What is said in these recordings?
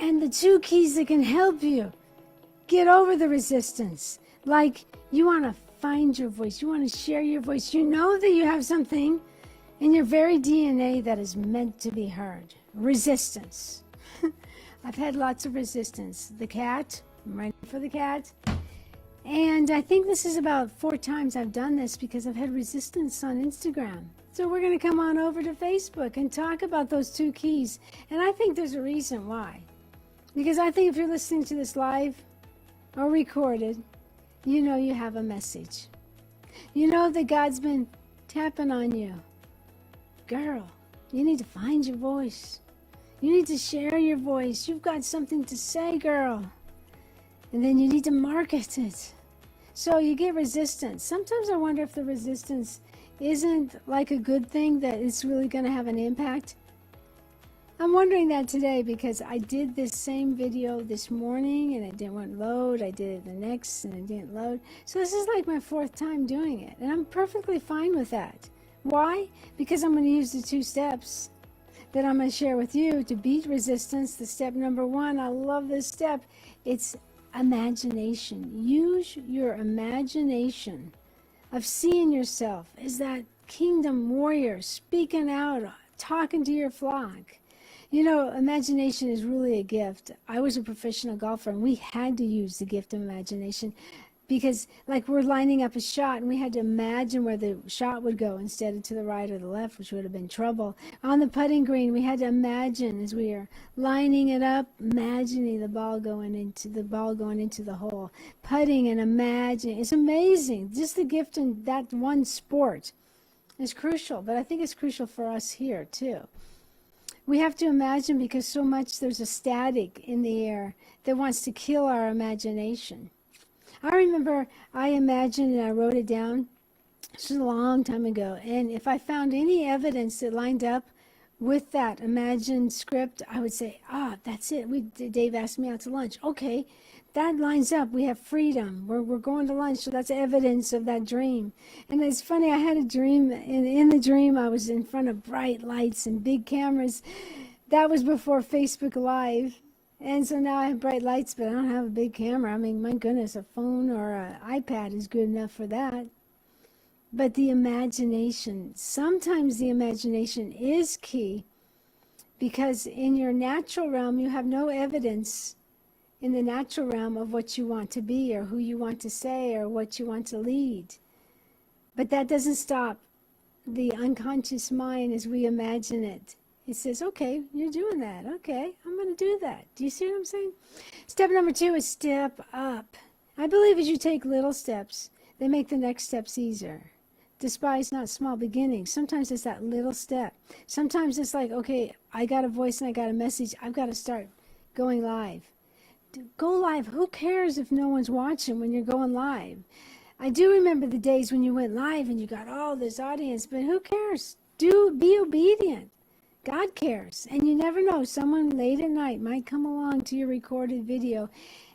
and the 2 keys that can help you get over the resistance. Like, you want to find your voice. You want to share your voice. You know that you have something in your very DNA that is meant to be heard. Resistance. I've had lots of resistance. The cat, I'm ready for the cat. And I think this is about 4 times I've done this because I've had resistance on Instagram. So we're going to come on over to Facebook and talk about those 2 keys. And I think there's a reason why. Because I think if you're listening to this live or recorded, you know you have a message. You know that God's been tapping on you. Girl, you need to find your voice. You need to share your voice. You've got something to say, girl. And then you need to market it. So you get resistance. Sometimes I wonder if the resistance isn't like a good thing, that it's really going to have an impact. I'm wondering that today because I did this same video this morning and it didn't load. I did it the next and it didn't load. So this is like my 4th time doing it. And I'm perfectly fine with that. Why? Because I'm going to use the 2 steps that I'm going to share with you to beat resistance. The step number 1, I love this step. It's imagination. Use your imagination of seeing yourself as that kingdom warrior speaking out, talking to your flock. You know, imagination is really a gift. I was a professional golfer and we had to use the gift of imagination because, like, we're lining up a shot and we had to imagine where the shot would go instead of to the right or the left, which would have been trouble. On the putting green, we had to imagine as we were lining it up, imagining the ball going into the hole. Putting and imagining. It's amazing. Just the gift in that one sport is crucial, but I think it's crucial for us here too. We have to imagine because so much there's a static in the air that wants to kill our imagination. I remember I imagined and I wrote it down. This was a long time ago. And if I found any evidence that lined up with that imagined script, I would say, that's it. Dave asked me out to lunch. Okay, that lines up. We have freedom. We're going to lunch. So that's evidence of that dream. And it's funny, I had a dream. And in the dream, I was in front of bright lights and big cameras. That was before Facebook Live. And so now I have bright lights, but I don't have a big camera. I mean, my goodness, a phone or an iPad is good enough for that. But the imagination, sometimes the imagination is key because in your natural realm, you have no evidence in the natural realm of what you want to be or who you want to say or what you want to lead. But that doesn't stop the unconscious mind as we imagine it. It says, okay, you're doing that. Okay, I'm going to do that. Do you see what I'm saying? Step number 2 is step up. I believe as you take little steps, they make the next steps easier. Despise not small beginnings. Sometimes it's that little step. Sometimes it's like, okay, I got a voice and I got a message. I've got to start going live. Go live. Who cares if no one's watching when you're going live? I do remember the days when you went live and you got all this audience, but who cares? Be obedient. God cares. And you never know, someone late at night might come along to your recorded video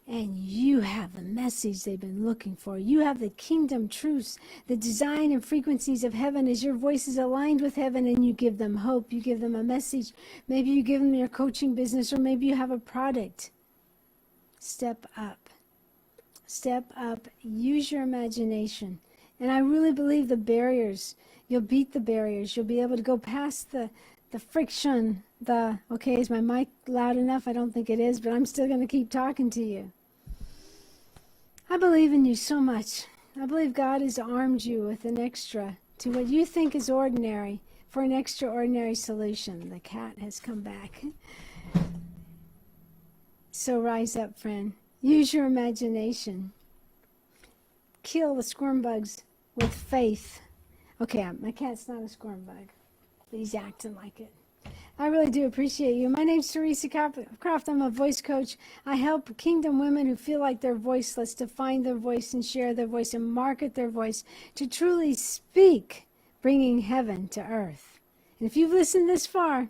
and you have the message they've been looking for. You have the kingdom truths, the design and frequencies of heaven as your voice is aligned with heaven, and you give them hope. You give them a message. Maybe you give them your coaching business, or maybe you have a product. Step up. Step up. Use your imagination. And I really believe the barriers, you'll beat the barriers. You'll be able to go past the friction, okay, is my mic loud enough? I don't think it is, but I'm still going to keep talking to you. I believe in you so much. I believe God has armed you with an extra to what you think is ordinary for an extraordinary solution. The cat has come back. So rise up, friend. Use your imagination. Kill the squirm bugs with faith. Okay, my cat's not a squirm bug. But he's acting like it. I really do appreciate you. My name's Theresa Croft. I'm a voice coach. I help kingdom women who feel like they're voiceless to find their voice and share their voice and market their voice to truly speak, bringing heaven to earth. And if you've listened this far,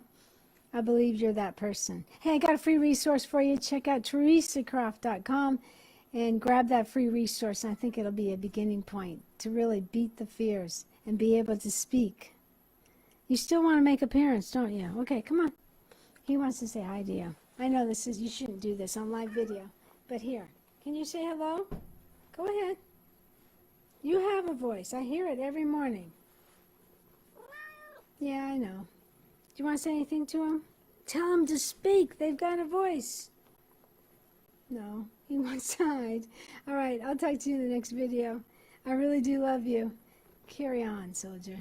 I believe you're that person. Hey, I got a free resource for you. Check out theresacroft.com and grab that free resource. I think it'll be a beginning point to really beat the fears and be able to speak. You still want to make appearance, don't you? Okay, come on. He wants to say hi to you. I know this is, you shouldn't do this on live video, but here, can you say hello? Go ahead. You have a voice. I hear it every morning. Yeah, I know. Do you want to say anything to him? Tell him to speak. They've got a voice. No, he wants to hide. All right, I'll talk to you in the next video. I really do love you. Carry on, soldier.